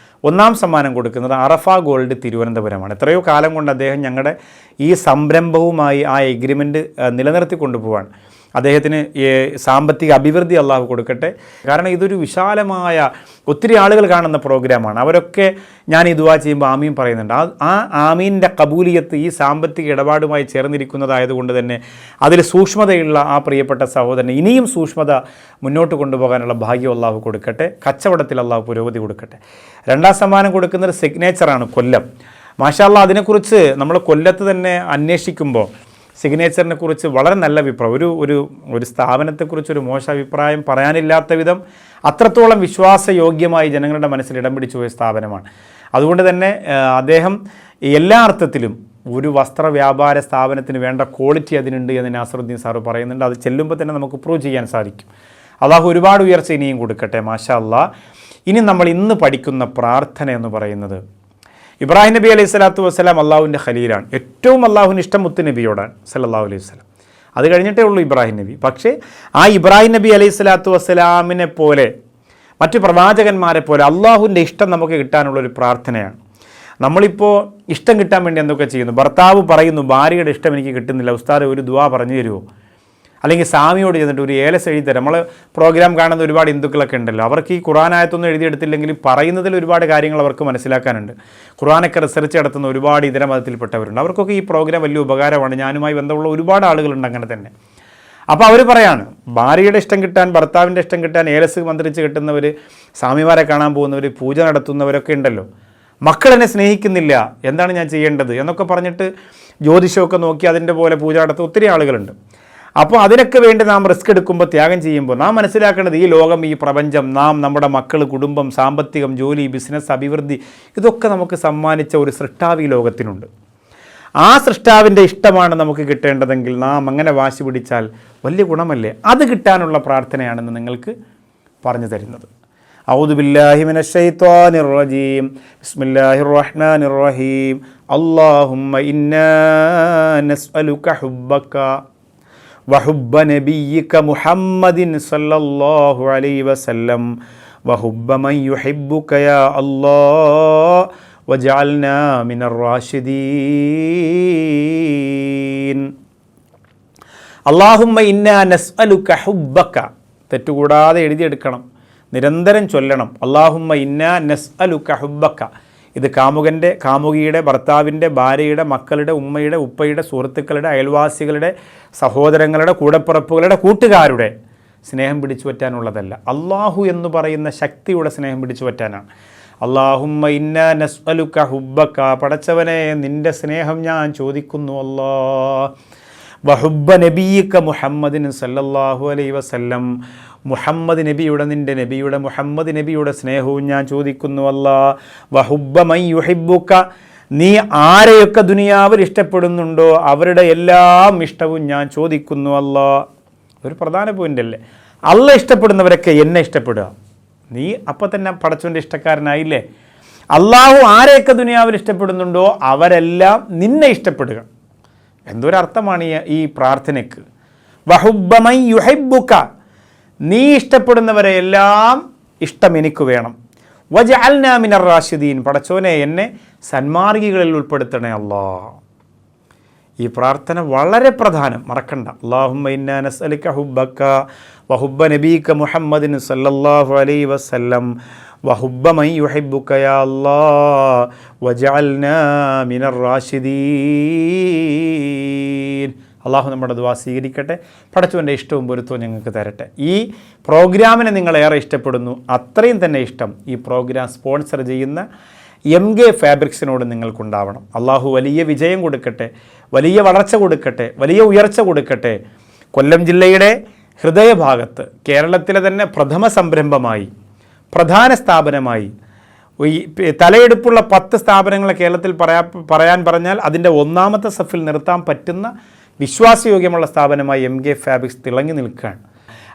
ഒന്നാം സമ്മാനം കൊടുക്കുന്നത് അറഫ ഗോൾഡ് തിരുവനന്തപുരമാണ്. എത്രയോ കാലം കൊണ്ട് അദ്ദേഹം ഞങ്ങളുടെ ഈ സംരംഭവുമായി ആ എഗ്രിമെൻറ്റ് നിലനിർത്തി കൊണ്ടുപോവാണ്. അദ്ദേഹത്തിന് സാമ്പത്തിക അഭിവൃദ്ധി അള്ളാഹു കൊടുക്കട്ടെ. കാരണം ഇതൊരു വിശാലമായ ഒത്തിരി ആളുകൾ കാണുന്ന പ്രോഗ്രാമാണ്. അവരൊക്കെ ഞാൻ ഈ ദുആ ചെയ്യുമ്പോൾ ആമീൻ പറയുന്നുണ്ട്. ആ ആമീൻ്റെ കബൂലിയത്ത് ഈ സാമ്പത്തിക ഇടപാടുമായി ചേർന്നിരിക്കുന്നതായതുകൊണ്ട് തന്നെ അതിൽ സൂക്ഷ്മതയുള്ള ആ പ്രിയപ്പെട്ട സഹോദരന് ഇനിയും സൂക്ഷ്മത മുന്നോട്ട് കൊണ്ടുപോകാനുള്ള ഭാഗ്യം അള്ളാഹു കൊടുക്കട്ടെ. കച്ചവടത്തിൽ അള്ളാഹു പുരോഗതി കൊടുക്കട്ടെ. രണ്ടാം സമ്മാനം കൊടുക്കുന്നത് സിഗ്നേച്ചറാണ്, കൊല്ലം. മാഷാ അല്ലാഹ്, അതിനെക്കുറിച്ച് നമ്മൾ കൊല്ലത്ത് തന്നെ അന്വേഷിക്കുമ്പോൾ സിഗ്നേച്ചറിനെ കുറിച്ച് വളരെ നല്ല അഭിപ്രായം, ഒരു സ്ഥാപനത്തെക്കുറിച്ച് ഒരു മോശം അഭിപ്രായം പറയാനില്ലാത്ത വിധം അത്രത്തോളം വിശ്വാസയോഗ്യമായി ജനങ്ങളുടെ മനസ്സിൽ ഇടം പിടിച്ചു പോയ സ്ഥാപനമാണ്. അതുകൊണ്ട് തന്നെ അദ്ദേഹം എല്ലാ അർത്ഥത്തിലും ഒരു വസ്ത്ര വ്യാപാര സ്ഥാപനത്തിന് വേണ്ട ക്വാളിറ്റി അതിനുണ്ട് എന്ന് നാസറുദ്ദീൻ സാറ് പറയുന്നുണ്ട്. അത് ചെല്ലുമ്പോൾ തന്നെ നമുക്ക് പ്രൂവ് ചെയ്യാൻ സാധിക്കും. അള്ളാഹു ഒരുപാട് ഉയർച്ച ഇനിയും കൊടുക്കട്ടെ. മാഷാ അല്ലാഹ്. ഇനി നമ്മൾ ഇന്ന് പഠിക്കുന്ന പ്രാർത്ഥന എന്ന് പറയുന്നത്, ഇബ്രാഹിം നബി അലൈഹി സ്വലാത്തു വസ്സലാം അള്ളാഹുവിൻ്റെ ഖലീലാണ്. ഏറ്റവും അള്ളാഹുവിന് ഇഷ്ടം മുത്ത് നബിയോടാണ് സല്ലല്ലാഹു അലൈഹി വസല്ലം. അത് കഴിഞ്ഞിട്ടേ ഉള്ളൂ ഇബ്രാഹിം നബി. പക്ഷേ ആ ഇബ്രാഹിം നബി അലൈഹി സ്വലാത്തു വസ്സലാമിനെ പോലെ മറ്റു പ്രവാചകന്മാരെ പോലെ അള്ളാഹുവിൻ്റെ ഇഷ്ടം നമുക്ക് കിട്ടാനുള്ളൊരു പ്രാർത്ഥനയാണ്. നമ്മളിപ്പോൾ ഇഷ്ടം കിട്ടാൻ വേണ്ടി എന്തൊക്കെ ചെയ്യുന്നു? ഭർത്താവ് പറയുന്നു ഭാര്യയുടെ ഇഷ്ടം എനിക്ക് കിട്ടുന്നില്ല, ഉസ്താദ് ഒരു ദുആ പറഞ്ഞു തരുമോ? അല്ലെങ്കിൽ സ്വാമിയോട് ചെന്നിട്ട് ഒരു ഏലസ് എഴുതി തരാം. നമ്മൾ പ്രോഗ്രാം കാണുന്ന ഒരുപാട് ഹിന്ദുക്കളൊക്കെ ഉണ്ടല്ലോ, അവർക്ക് ഈ ഖുർആനായത്തൊന്നും എഴുതിയെടുത്തില്ലെങ്കിൽ പറയുന്നതിൽ ഒരുപാട് കാര്യങ്ങൾ അവർക്ക് മനസ്സിലാക്കാനുണ്ട്. ഖുർആനൊക്കെ റിസർച്ച് നടത്തുന്ന ഒരുപാട് ഇതര മതത്തിൽപ്പെട്ടവരുണ്ട്. അവർക്കൊക്കെ ഈ പ്രോഗ്രാം വലിയ ഉപകാരമാണ്. ഞാനുമായി ബന്ധമുള്ള ഒരുപാട് ആളുകളുണ്ട് അങ്ങനെ തന്നെ. അപ്പോൾ അവർ പറയാണ്, ഭാര്യയുടെ ഇഷ്ടം കിട്ടാൻ, ഭർത്താവിൻ്റെ ഇഷ്ടം കിട്ടാൻ ഏലസ് മന്ത്രിച്ച് കിട്ടുന്നവർ, സ്വാമിമാരെ കാണാൻ പോകുന്നവർ, പൂജ നടത്തുന്നവരൊക്കെ ഉണ്ടല്ലോ. മക്കളെന്നെ സ്നേഹിക്കുന്നില്ല, എന്താണ് ഞാൻ ചെയ്യേണ്ടത് എന്നൊക്കെ പറഞ്ഞിട്ട് ജ്യോതിഷമൊക്കെ നോക്കി അതിൻ്റെ പോലെ പൂജ നടത്തുന്ന ഒത്തിരി ആളുകളുണ്ട്. അപ്പോൾ അതിനൊക്കെ വേണ്ടി നാം റിസ്ക് എടുക്കുമ്പോൾ, ത്യാഗം ചെയ്യുമ്പോൾ നാം മനസ്സിലാക്കേണ്ടത് ഈ ലോകം, ഈ പ്രപഞ്ചം, നാം, നമ്മുടെ മക്കൾ, കുടുംബം, സാമ്പത്തികം, ജോലി, ബിസിനസ്, അഭിവൃദ്ധി, ഇതൊക്കെ നമുക്ക് സമ്മാനിച്ച ഒരു സൃഷ്ടാവ് ഈ ലോകത്തിനുണ്ട്. ആ സൃഷ്ടാവിൻ്റെ ഇഷ്ടമാണ് നമുക്ക് കിട്ടേണ്ടതെങ്കിൽ നാം അങ്ങനെ വാശി പിടിച്ചാൽ വലിയ ഗുണമല്ലേ? അത് കിട്ടാനുള്ള പ്രാർത്ഥനയാണെന്ന് നിങ്ങൾക്ക് പറഞ്ഞു തരുന്നത്. അഊദു ബില്ലാഹി മിനശ് ശൈത്വാനിർ റജീം. ബിസ്മില്ലാഹിർ റഹ്മാനിർ റഹീം. അല്ലാഹുമ്മ ഇന്നാ നസ്അലുക ഹുബ്ബക വഹുബ്ബ നബിയ്യിക മുഹമ്മദിൻ സല്ലല്ലാഹു അലൈഹി വസല്ലം വഹുബ്ബ മൻ യുഹിബ്ബുക യാ അല്ലാഹ് വജഅൽനാ മിനർ റാഷിദീൻ. അല്ലാഹുമ്മ ഇന്നാ നസ്അലുക ഹുബ്ബക, തെറ്റുകൂടാതെ എഴുതിയെടുക്കണം, നിരന്തരം ചൊല്ലണം. അല്ലാഹുമ്മ ഇന്നാ നസ്അലുക ഹുബ്ബക. ഇത് കാമുകൻ്റെ, കാമുകിയുടെ, ഭർത്താവിൻ്റെ, ഭാര്യയുടെ, മക്കളുടെ, ഉമ്മയുടെ, ഉപ്പയുടെ, സുഹൃത്തുക്കളുടെ, അയൽവാസികളുടെ, സഹോദരങ്ങളുടെ, കൂടപ്പിറപ്പുകളുടെ, കൂട്ടുകാരുടെ സ്നേഹം പിടിച്ചു പറ്റാനുള്ളതല്ല, അള്ളാഹു എന്ന് പറയുന്ന ശക്തിയുടെ സ്നേഹം പിടിച്ചു പറ്റാനാണ്. അല്ലാഹുമ്മ ഇന്നാ നസ്അലുക ഹുബ്ബക, പടച്ചവനെ നിൻ്റെ സ്നേഹം ഞാൻ ചോദിക്കുന്നു അല്ലാ. വഹുബ്ബ നബിയിക മുഹമ്മദിൻ സല്ലല്ലാഹു അലൈഹി വസല്ലം, മുഹമ്മദ് നബിയുടെ നിൻ്റെ നബിയുടെ മുഹമ്മദ് നബിയുടെ സ്നേഹവും ഞാൻ ചോദിക്കുന്നു അല്ലാ. വഹുബ്ബ മൻ യുഹിബ്ബുക, നീ ആരെയൊക്കെ ദുനിയാവിൽ ഇഷ്ടപ്പെടുന്നുണ്ടോ അവരുടെ എല്ലാം ഇഷ്ടവും ഞാൻ ചോദിക്കുന്നു അല്ലാ. ഒരു പ്രധാന പോയിൻ്റല്ലേ, അള്ള ഇഷ്ടപ്പെടുന്നവരൊക്കെ എന്നെ ഇഷ്ടപ്പെടുക. നീ അപ്പം തന്നെ പടച്ചവൻ്റെ ഇഷ്ടക്കാരനായില്ലേ. അള്ളാഹു ആരെയൊക്കെ ദുനിയാവിൽ ഇഷ്ടപ്പെടുന്നുണ്ടോ അവരെല്ലാം നിന്നെ ഇഷ്ടപ്പെടുക. എന്തൊരർത്ഥമാണ് ഈ പ്രാർത്ഥനയ്ക്ക്. വഹുബ്ബ മൻ യുഹിബ്ബുക, നീ ഇഷ്ടപ്പെടുന്നവരെ എല്ലാം ഇഷ്ടം എനിക്ക് വേണം. വജഅൽനാ മിനർ റാഷിദീൻ, പടച്ചോനെ എന്നെ സന്മാർഗികളിൽ ഉൾപ്പെടുത്തണേ അല്ലാ. ഈ പ്രാർത്ഥന വളരെ പ്രധാനം, മറക്കണ്ട. അല്ലാഹുമ്മ ഇന്നാ നസ്അലുക ഹുബ്ബക വഹുബ്ബ നബീക മുഹമ്മദിൻ സല്ലല്ലാഹു അലൈഹി വസല്ലം വഹുബ്ബ മൻ യുഹിബ്ബുക യാ അല്ലാഹ് വജഅൽനാ മിനർ റാഷിദീൻ. അള്ളാഹു നമ്മുടെ ദുആ സ്വീകരിക്കട്ടെ. പടച്ചവൻ്റെ ഇഷ്ടവും പൊരുത്തവും ഞങ്ങൾക്ക് തരട്ടെ. ഈ പ്രോഗ്രാമിനെ നിങ്ങളേറെ ഇഷ്ടപ്പെടുന്നു, അത്രയും തന്നെ ഇഷ്ടം ഈ പ്രോഗ്രാം സ്പോൺസർ ചെയ്യുന്ന MK ഫാബ്രിക്സിനോട് നിങ്ങൾക്കുണ്ടാവണം. അള്ളാഹു വലിയ വിജയം കൊടുക്കട്ടെ, വലിയ വളർച്ച കൊടുക്കട്ടെ, വലിയ ഉയർച്ച കൊടുക്കട്ടെ. കൊല്ലം ജില്ലയുടെ ഹൃദയഭാഗത്ത് കേരളത്തിലെ തന്നെ പ്രഥമ സംരംഭമായി, പ്രധാന സ്ഥാപനമായി, ഈ തലയെടുപ്പുള്ള 10 സ്ഥാപനങ്ങളെ കേരളത്തിൽ പറയാൻ പറഞ്ഞാൽ അതിൻ്റെ ഒന്നാമത്തെ സഫിൽ നിർത്താൻ പറ്റുന്ന വിശ്വാസയോഗ്യമുള്ള സ്ഥാപനമായി MK ഫാബ്രിക്സ് തിളങ്ങി നിൽക്കുകയാണ്.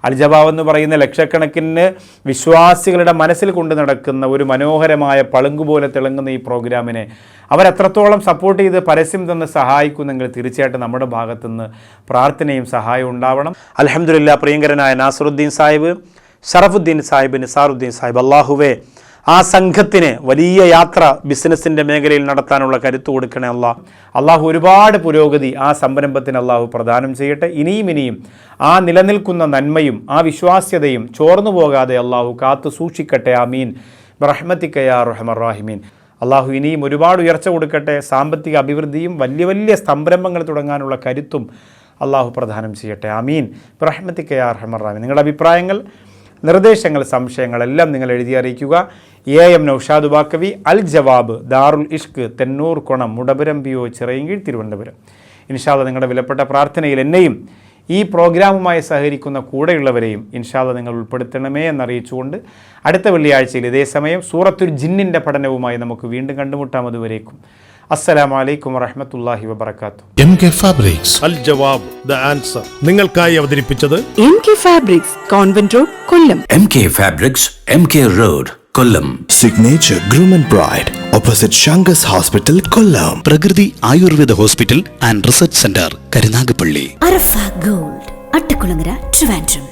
അൽജവാബ് എന്ന് പറയുന്ന ലക്ഷക്കണക്കിന് വിശ്വാസികളുടെ മനസ്സിൽ കൊണ്ട് നടക്കുന്ന ഒരു മനോഹരമായ പളുങ്കുപോലെ തിളങ്ങുന്ന ഈ പ്രോഗ്രാമിനെ അവരെത്രത്തോളം സപ്പോർട്ട് ചെയ്ത് പരസ്യം തന്ന് സഹായിക്കുന്നെങ്കിൽ തീർച്ചയായിട്ടും നമ്മുടെ ഭാഗത്തുനിന്ന് പ്രാർത്ഥനയും സഹായവും ഉണ്ടാവണം. അൽഹംദുലില്ലാ, പ്രിയങ്കരനായ നാസറുദ്ദീൻ സാഹിബ്, ഷറഫുദ്ദീൻ സാഹിബ്, നിസാറുദ്ദീൻ സാഹിബ്, അള്ളാഹുവേ ആ സംഘത്തിന് വലിയ യാത്ര ബിസിനസ്സിൻ്റെ മേഖലയിൽ നടത്താനുള്ള കരുത്ത് കൊടുക്കണേ അള്ളാഹു ഒരുപാട് പുരോഗതി ആ സംരംഭത്തിന് അള്ളാഹു പ്രദാനം ചെയ്യട്ടെ. ഇനിയും ആ നിലനിൽക്കുന്ന നന്മയും ആ വിശ്വാസ്യതയും ചോർന്നു പോകാതെ അള്ളാഹു കാത്തു സൂക്ഷിക്കട്ടെ. ആമീൻ ബിറഹ്മതിക യാ അർഹമർ റഹീമീൻ. അള്ളാഹു ഇനിയും ഒരുപാട് ഉയർച്ച കൊടുക്കട്ടെ. സാമ്പത്തിക അഭിവൃദ്ധിയും വലിയ സംരംഭങ്ങൾ തുടങ്ങാനുള്ള കരുത്തും അള്ളാഹു പ്രദാനം ചെയ്യട്ടെ. ആമീൻ ബിറഹ്മതിക യാ അർഹമർ റഹീമീൻ. നിങ്ങളുടെ അഭിപ്രായങ്ങൾ, നിർദ്ദേശങ്ങൾ, സംശയങ്ങളെല്ലാം നിങ്ങൾ എഴുതി അറിയിക്കുക. AM Naushad Baqavi, Al Jawab, Darul Ishq, Thennoor കുണം, Mudapuram PO, Chirayinkeezhu, Thiruvananthapuram. ഇൻഷാ അല്ലാഹ് നിങ്ങളുടെ വിലപ്പെട്ട പ്രാർത്ഥനയിൽ എന്നെയും ഈ പ്രോഗ്രാമുമായി സഹകരിക്കുന്ന കൂടെയുള്ളവരെയും ഇൻഷാ അല്ലാഹ് നിങ്ങൾ ഉൾപ്പെടുത്തണമേ എന്നറിയിച്ചുകൊണ്ട് അടുത്ത വെള്ളിയാഴ്ചയിൽ ഇതേ സമയം സൂറത്തുൽ ജിന്നിൻ്റെ പഠനവുമായി നമുക്ക് വീണ്ടും കണ്ടുമുട്ടാം. അതുവരേക്കും അസ്സലാമു അലൈക്കും വറഹ്മത്തുള്ളാഹി വബറകാതുഹു. MK fabrics, Al Jawab, the answer നിങ്ങൾക്കായി അവതരിപ്പിച്ചത് MK fabrics, convent road, Kollam. MK Fabrics, MK Road, Kollam. Signature Groom and Bride, opposite Shangas Hospital, Kollam. Prakriti Ayurveda hospital and research centre, Karunagappally. Arafa gold, Attakulangara, Trivandrum.